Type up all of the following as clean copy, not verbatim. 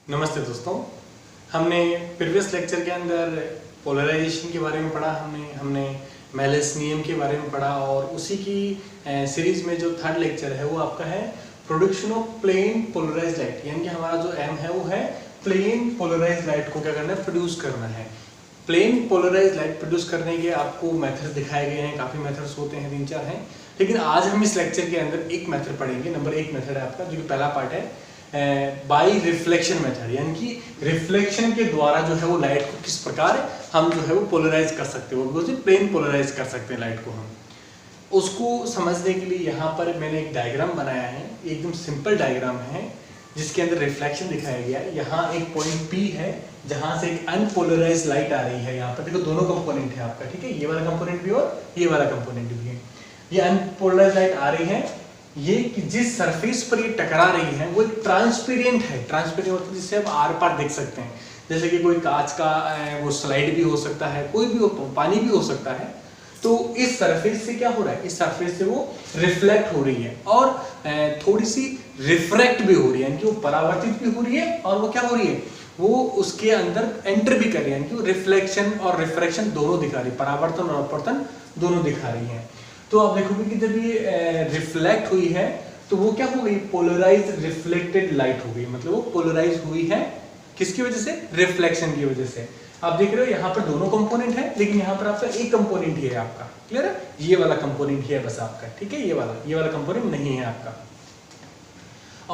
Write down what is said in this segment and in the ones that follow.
नमस्ते दोस्तों। हमने प्रीवियस लेक्चर के अंदर पोलराइजेशन के बारे में पढ़ा, हमने मेलिस नियम के बारे में पढ़ा और उसी की सीरीज में जो थर्ड लेक्चर है वो आपका है production of plane polarized light. यानी कि हमारा जो एम है वो है प्लेन पोलराइज्ड लाइट को क्या करना है, प्रोड्यूस करना है। प्लेन पोलराइज्ड लाइट प्रोड्यूस करने के आपको मेथड दिखाए गए हैं, काफ़ी मेथड्स होते हैं, 3-4 हैं, लेकिन आज हम इस लेक्चर के अंदर एक मेथड पढ़ेंगे। नंबर 1 मेथड है आपका, जो कि पहला पार्ट है बाय रिफ्लेक्शन मेथड, यानी कि रिफ्लेक्शन के द्वारा जो है वो लाइट को किस प्रकार हम जो है वो पोलराइज कर सकते हैं, वो प्लेन पोलराइज कर सकते हैं लाइट को हम। उसको समझने के लिए यहाँ पर मैंने एक डायग्राम बनाया है, एकदम सिंपल डायग्राम है जिसके अंदर रिफ्लेक्शन दिखाया गया है। यहाँ एक पॉइंट P है जहाँ से एक अनपोलराइज लाइट आ रही है। यहाँ पर देखो दोनों कंपोनेंट है आपका, ठीक है, ये वाला कंपोनेंट भी और ये वाला कंपोनेंट भी है। ये अनपोलराइज लाइट आ रही है, ये कि जिस सरफेस पर ये टकरा रही है वो एक ट्रांसपेरेंट है। ट्रांसपेरेंट मतलब जिससे आप आर पार देख सकते हैं, जैसे कि कोई कांच का वो स्लाइड भी हो सकता है, कोई भी हो, पानी भी हो सकता है। तो इस सरफेस से क्या हो रहा है, इस सरफेस से वो रिफ्लेक्ट हो रही है और थोड़ी सी रिफ्रैक्ट भी हो रही है, यानी कि वो परावर्तित भी हो रही है और वो क्या हो रही है, वो उसके अंदर एंटर भी कर रही है, यानी कि वो रिफ्लेक्शन और रिफ्रैक्शन दोनों दिखा रही है, परावर्तन और अपवर्तन दोनों दिखा रही है। तो आप देखोगे कि जब ये रिफ्लेक्ट हुई है तो वो क्या हो गई, पोलराइज रिफ्लेक्टेड लाइट हो गई। मतलब वो पोलराइज हुई है किसकी वजह से, रिफ्लेक्शन की वजह से। आप देख रहे हो यहाँ पर दोनों कंपोनेंट है, लेकिन यहाँ पर आपका एक कंपोनेंट ही है आपका, क्लियर है, ये वाला कंपोनेंट ही है बस आपका, ठीक है, ये वाला कंपोनेंट नहीं है आपका।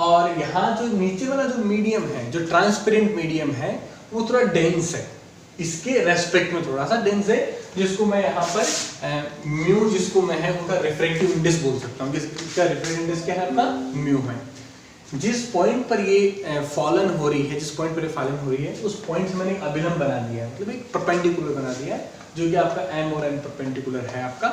और यहाँ जो नीचे वाला जो मीडियम है, जो ट्रांसपेरेंट मीडियम है, वो थोड़ा डेंस है, इसके रेस्पेक्ट में थोड़ा सा डेंस है, जिसको मैं यहाँ पर म्यू, जिसको मैं है उनका रिफ्रैक्टिव इंडेक्स बोल सकता हूँ। इसका रिफ्रैक्टिव इंडेक्स क्या है आपका, म्यू है। जिस पॉइंट पर ये फॉलन हो रही है, जिस पॉइंट पर ये फॉलन हो रही है, उस पॉइंट से मैंने एक अभिलंब बना दिया है, मतलब एक परपेंडिकुलर बना दिया है, जो कि आपका एम और एन परपेंडिकुलर है आपका।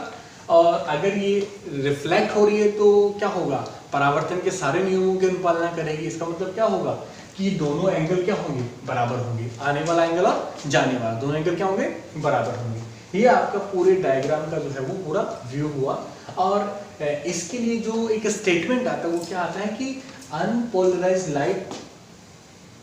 और अगर ये रिफ्लेक्ट हो रही है तो क्या होगा, परावर्तन के सारे नियमों की अनुपालना करेगी। इसका मतलब क्या होगा कि दोनों एंगल क्या होंगे, बराबर होंगे, आने वाला एंगल और जाने वाला दोनों एंगल क्या होंगे, बराबर होंगे। ये आपका पूरे डायग्राम का जो है वो पूरा व्यू हुआ। और इसके लिए जो एक स्टेटमेंट आता है वो क्या आता है कि अनपोलराइज्ड लाइट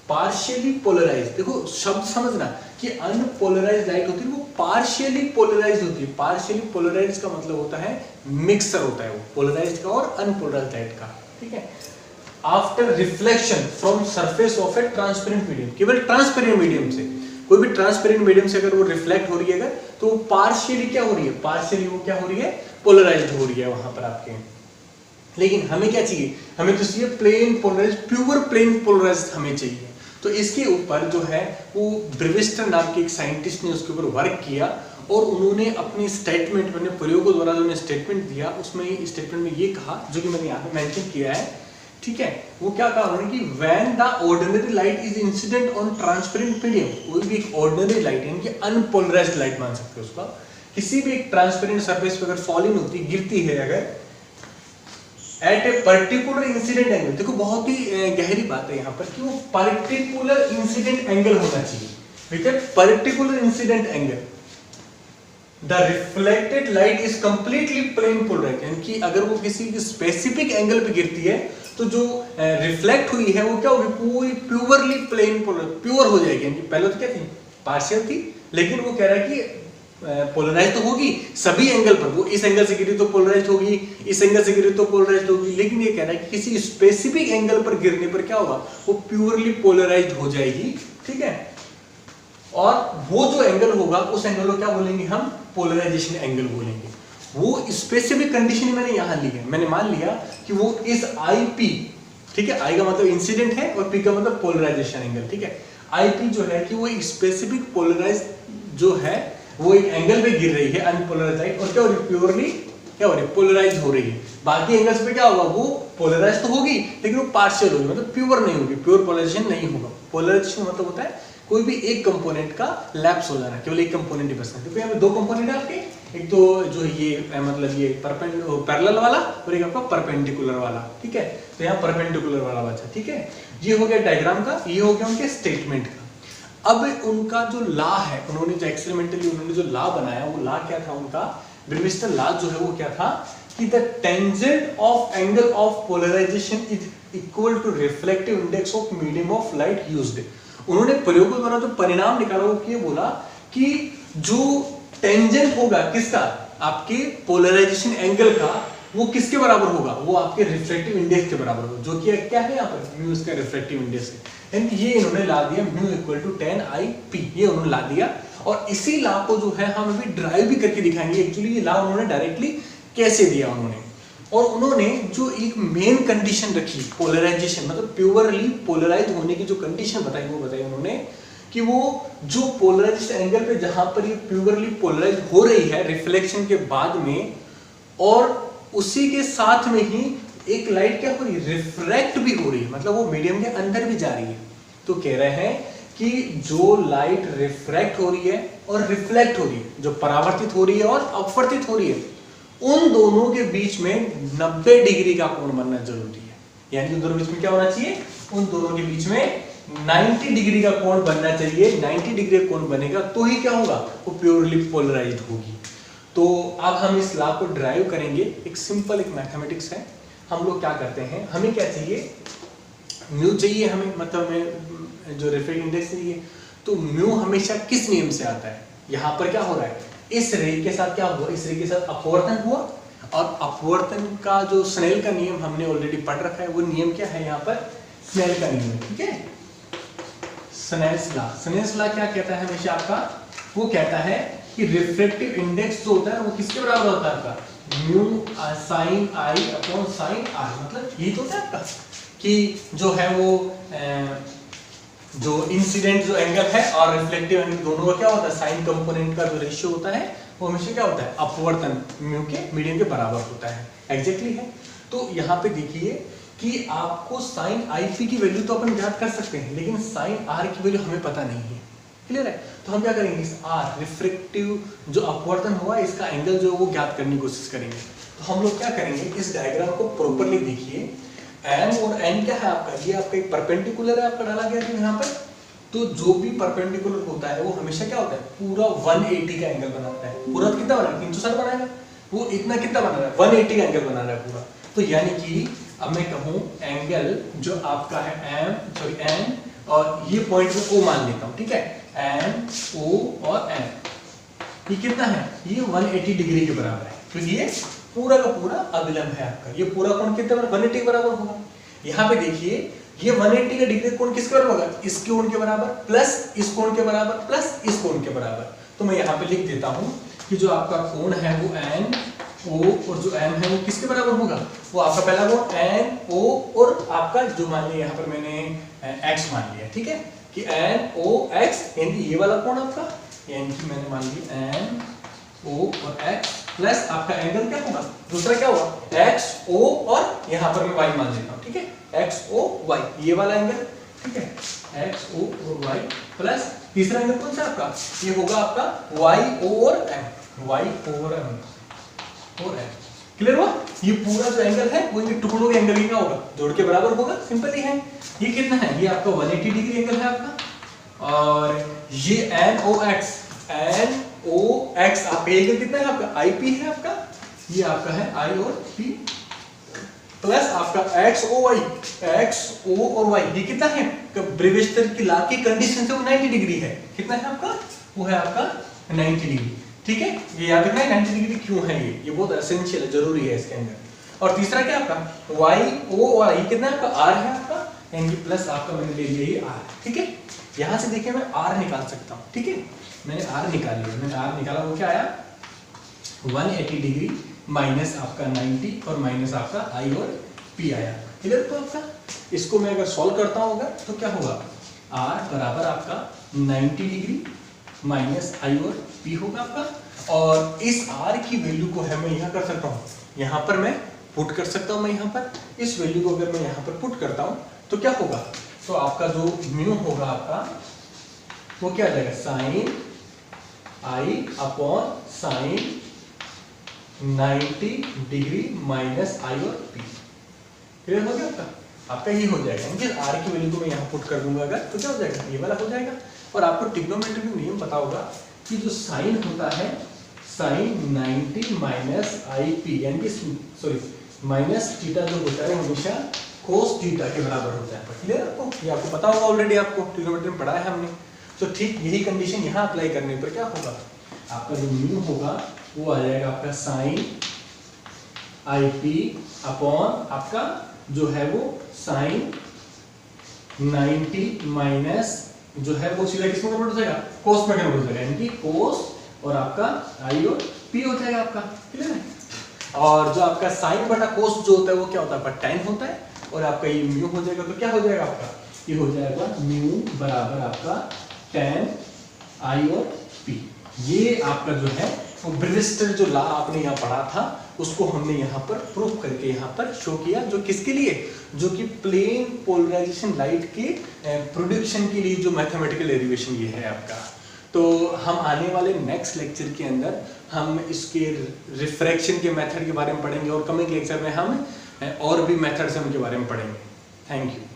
पार्शियली पोलराइज। देखो शब्द समझना कि अनपोलराइज्ड लाइट होती है वो पार्शियली पोलराइज्ड होती है। पार्शियली पोलराइज्ड का मतलब होता है मिक्सर होता है वो, पोलराइज्ड का और अनपोलराइज्ड लाइट का, ठीक है। After reflection from surface of A transparent medium, केवल ट्रांसपेरेंट मीडियम से, कोई भी ट्रांसपेरेंट मीडियम से अगर वो रिफ्लेक्ट हो रही है अगर, तो वो पार्शियली क्या हो रही है, पार्शियली वो क्या हो रही है, पोलराइज्ड हो रही है वहां पर आपके। लेकिन हमें क्या चाहिए, हमें तो चाहिए plane polarized, pure plane polarized हमें चाहिए। तो इसके ऊपर जो है वो ब्रिविस्टर नाम के एक साइंटिस्ट ने उसके ऊपर वर्क किया और उन्होंने अपने स्टेटमेंट, अपने प्रयोगों द्वारा जो स्टेटमेंट दिया, उसमें स्टेटमेंट में ये कहा, जो कि मैंने यहाँ पे मेंशन किया है, ठीक है। वो क्या कहा उन्होंने कि when the ordinary light is incident on transparent medium, कोई भी एक ऑर्डिनरी लाइट यानी कि अनपोलराइज्ड लाइट मान सकते हो उसका, किसी भी एक ट्रांसपेरेंट सरफेस पे अगर फॉलिंग होती, गिरती है अगर, at a particular incident angle, देखो बहुत ही गहरी बात है यहाँ पर कि वो पर्टिकुलर इंसिडेंट एंगल होना चाहिए, with a particular incident angle, the reflected light is completely plane polarized, यानी कि अगर वो किसी स्पेसिफिक एंगल पे गिरती है तो जो रिफ्लेक्ट हुई है वो क्या होगी, पूरी प्योरली प्लेन प्योर हो जाएगी। यानी पहले तो क्या थी, पार्शियल थी, लेकिन वो कह रहा है कि पोलराइज तो होगी सभी एंगल पर, वो इस एंगल से गिरी तो पोलराइज होगी, इस एंगल से गिरी तो पोलराइज होगी, लेकिन ये कह रहा है कि किसी स्पेसिफिक एंगल पर गिरने पर क्या होगा, वो प्योरली पोलराइज हो जाएगी, ठीक है। और वो जो एंगल होगा उस एंगल को क्या बोलेंगे हम, पोलराइजेशन एंगल बोलेंगे। वो स्पेसिफिक कंडीशन मैंने यहां ली है, मैंने मान लिया कि वो इस IP, ठीक है, I का मतलब इंसिडेंट है और P का मतलब पोलराइजेशन एंगल, ठीक है। IP जो है कि वो एक स्पेसिफिक पोलराइज जो है वो एक एंगल पे गिर रही है अनपोलराइज्ड लाइट, और क्या हो रही है, प्योरली क्या हो रही है, पोलराइज हो रही है। बाकी एंगल्स पे क्या होगा, वो पोलराइज तो होगी लेकिन वो पार्शियल होगी, मतलब प्योर नहीं होगी, प्योर पोलराइजेशन नहीं होगा। पोलराइजेशन मतलब होता है कोई भी एक कंपोनेंट का लैप्स हो जाना, केवल एक कंपोनेंट ही बचना। देखो यहाँ पे दो कंपोनेंट है आपके, एक तो जो ये मतलब ये पैरेलल वाला और एक आपका परपेंडिकुलर वाला, ठीक है। तो यहाँ परपेंडिकुलर वाला बचा, ठीक है। ये हो गया डायग्राम का, ये हो गया उनके स्टेटमेंट का। अब उनका जो लॉ है, उन्होंने जो एक्सपेरिमेंटली उन्होंने जो लॉ बनाया, वो लॉ क्या था उनका, ब्रिविस्टर लॉ जो है वो क्या था कि the tangent of angle of polarization is equal to reflective index of medium of light used. उन्होंने प्रयोगों द्वारा जो परिणाम निकाला वो ये बोला कि जो टेंजेंट होगा किसका, आपके पोलराइजेशन एंगल का, वो किसके बराबर होगा, वो आपके रिफ्रैक्टिव इंडेक्स के बराबर होगा, जो कि क्या है यहाँ पर म्यू इसका रिफ्रैक्टिव इंडेक्स है। एंड ये इन्होंने ला दिया म्यू इक्वल टू 10 ये उन्होंने ला दिया। और इसी लॉ को जो है हम अभी ड्राइव भी करके दिखाएंगे। एक्चुअली ये लॉ उन्होंने डायरेक्टली कैसे दिया उन्होंने, और उन्होंने जो एक मेन कंडीशन रखी पोलराइजेशन मतलब प्योरली पोलराइज होने की जो कंडीशन बताई वो बताई उन्होंने कि वो जो पोलराइज्ड एंगल पे जहां पर ये प्योरली पोलराइज हो रही है रिफ्लेक्शन के बाद में, और उसी के साथ में ही एक लाइट क्या हो रही है, रिफ्रैक्ट भी हो रही है, मतलब वो मीडियम के अंदर भी जा रही है। तो कह रहे हैं कि जो लाइट रिफ्रैक्ट हो रही है और रिफ्लेक्ट हो रही है, जो परावर्तित हो रही है और अपवर्तित हो रही है, उन दोनों के बीच में 90 डिग्री का कोण बनना जरूरी है। यानी उन दोनों के बीच में क्या होना चाहिए, उन दोनों के बीच में 90 डिग्री का कोण बनना चाहिए। 90 डिग्री का कोण बनेगा तो ही क्या होगा, वो प्योरली पोलराइज्ड होगी। तो अब हम इस लॉ को ड्राइव करेंगे। एक सिंपल एक मैथमेटिक्स है। हम लोग क्या करते हैं, हमें क्या चाहिए, म्यू चाहिए हमें, मतलब हमें जो रिफ्रैक्टिव इंडेक्स चाहिए। तो म्यू हमेशा किस नियम से आता है, यहाँ पर क्या हो रहा है, इस रे के साथ क्या हुआ, इस रे के साथ अपवर्तन हुआ, और अपवर्तन का जो स्नेल का नियम हमने ऑलरेडी पढ़ रखा है, वो नियम क्या है यहाँ पर, स्नेल का नियम, ठीक है। स्नेल्स लॉ, स्नेल्स लॉ क्या कहता है हमेशा आपका, वो कहता है कि रिफ्रैक्टिव इंडेक्स जो होता है वो किसके बराबर होता है आपका, mu sine I upon sine R. मतलब यही तो होता है आपका कि जो है वो जो इंसिडेंट जो एंगल है और रिफ्लेक्टिव एंगल दोनों का क्या होता है, साइन कंपोनेंट का जो रेशियो होता है वो हमेशा क्या होता है, अपवर्तन म्यू के मीडियम के बराबर होता है। एग्जैक्टली है। तो यहाँ पे देखिए कि आपको साइन आई पी की वैल्यू तो अपन ज्ञात कर सकते हैं, लेकिन साइन आर की वैल्यू हमें पता नहीं है। क्लियर है। तो हम क्या करेंगे, इस आर रिफ्रैक्टिव जो अपवर्तन हुआ इसका एंगल जो है वो ज्ञात करने की कोशिश करेंगे। तो हम लोग क्या करेंगे, इस डायग्राम को प्रॉपर्ली देखिए। एम और एन क्या है आपका, ये आपका एक परपेंडिकुलर है आपका डाला गया है यहाँ पर। तो जो भी परपेंडिकुलर होता है वो हमेशा क्या होता है, पूरा 180 का एंगल बनाता है। पूरा कितना बना है, 360 बनाएगा, वो इतना कितना बना रहा है, 180 का एंगल बना रहा है पूरा। तो यानी कि अब मैं कहूँ एंगल जो आपका है एम और ये पॉइंट में ओ मान लेता हूँ, ठीक है, एम ओ और एम, ये कितना है, ये 180 डिग्री के बराबर है, क्योंकि ये पूरा का पूरा अभिलंब है आपका। ये पूरा कोण कितना बराबर, 180 के बराबर होगा। यहाँ पे देखिए ये 180 का डिग्री कोण किसके बराबर होगा, इस कोण के बराबर प्लस इस कोण के बराबर प्लस इस कोण के बराबर। तो मैं यहाँ पे लिख देता हूँ कि जो आपका कोण है वो एन ओ और जो एम है वो किसके बराबर होगा, वो आपका पहला कोण एन ओ और आपका जो मान लिया यहाँ पर मैंने एक्स मान लिया, ठीक है, कि एन ओ एक्स, यानी ये वाला कोण आपका, यानी कि मैंने मान लिया एन ओ और एक्स प्लस आपका एंगल क्या होगा, दूसरा क्या होगा एक्स ओ और यहाँ पर मैं वाई मान लेता हूँ, ठीक है, एक्स ओ वाई, ये वाला एंगल, ठीक है, एक्स ओ और वाई प्लस तीसरा एंगल कौन सा आपका, ये होगा आपका वाई ओ और एम, वाई ओवर एम और एम। क्लियर हुआ। ये पूरा जो एंगल है वो इन टुकड़ों के एंगल ही क्या होगा, जोड़ के बराबर होगा। सिंपल ही है। ये कितना है, ये आपका 180 डिग्री एंगल है आपका, और ये N O X, N O X आपका एंगल कितना है आपका, आई पी है आपका, ये आपका है आई और पी प्लस आपका एक्स ओ वाई, एक्स ओ और वाई, ये कितना है, ब्रेविस्टर की लॉ की कंडीशन से वो 90 डिग्री है। कितना है आपका, वो है आपका 90 डिग्री, ठीक है। ये याद रखना है 90 डिग्री क्यों है, ये बहुत एसेंशियल है, जरूरी है इसके अंदर। और तीसरा क्या आपका वाई ओ और आई कितना है आपका, आर है आपका, यानी प्लस आपका मैंने ले लिया ये आर, ठीक है। यहां से देखिए मैं आर निकाल सकता हूं, ठीक है, मैंने आर निकाल लिया, मैंने आर निकाला, वो क्या आया 180 डिग्री माइनस आपका 90 और माइनस आपका आई और पी आया। क्लियर। तो आपका इसको मैं अगर सॉल्व करता हूं अगर, तो क्या होगा, आर बराबर आपका 90 डिग्री माइनस आई और पी होगा आपका, और इस आर की वैल्यू को है मैं यहाँ कर सकता हूँ, यहाँ पर मैं पुट कर सकता हूँ, मैं यहाँ पर इस वैल्यू को अगर मैं यहाँ पर पुट करता हूँ तो क्या होगा, तो आपका जो म्यू होगा आपका वो क्या आ जाएगा, sign I upon sign 90 degree minus आई और पी। क्लियर हो गया आपका ये हो जाएगा, यानी आर की वैल्यू को मैं यहाँ पुट कर दूंगा अगर, तो क्या हो जाएगा, ये वाला हो जाएगा। और आपको ट्रिग्नोमेट्री का नियम पता होगा कि जो साइन होता है, साइन 90 माइनस आई पी, यानी कि सॉरी माइनस थीटा जो होता है हमेशा cos थीटा के बराबर होता है। क्लियर आपको? ये आपको पता होगा ऑलरेडी, आपको ट्रिग्नोमेट्री में पढ़ा है हमने। तो ठीक यही कंडीशन यहाँ अप्लाई करने पर क्या होगा, आपका जो म्यू होगा वो आ जाएगा आपका साइन आई पी अपॉन आपका जो है वो साइन 90 माइनस जो है वो सीधा किसमें कन्वर्ट हो जाएगा, कोस में कन्वर्ट हो जाएगा, यानी कि कोस और आपका आई और पी हो जाएगा आपका। क्लियर है? और जो आपका साइन बटा कोस जो होता है वो क्या होता है, आपका tan होता है, और आपका ये म्यू हो जाएगा, तो क्या हो जाएगा आपका, ये हो जाएगा म्यू बराबर आपका tan आई और पी। ये आपका जो है वो ब्रिस्टर जो लॉ आपने यहाँ पढ़ा था उसको हमने यहाँ पर प्रूव करके यहाँ पर शो किया, जो किसके लिए, जो कि प्लेन पोलराइजेशन लाइट के प्रोडक्शन के लिए जो मैथमेटिकल डेरिवेशन ये है आपका। तो हम आने वाले नेक्स्ट लेक्चर के अंदर हम इसके रिफ्रैक्शन के मेथड के बारे में पढ़ेंगे, और कमिंग लेक्चर में हम और भी मेथड्स हैं उनके बारे में पढ़ेंगे। Thank you.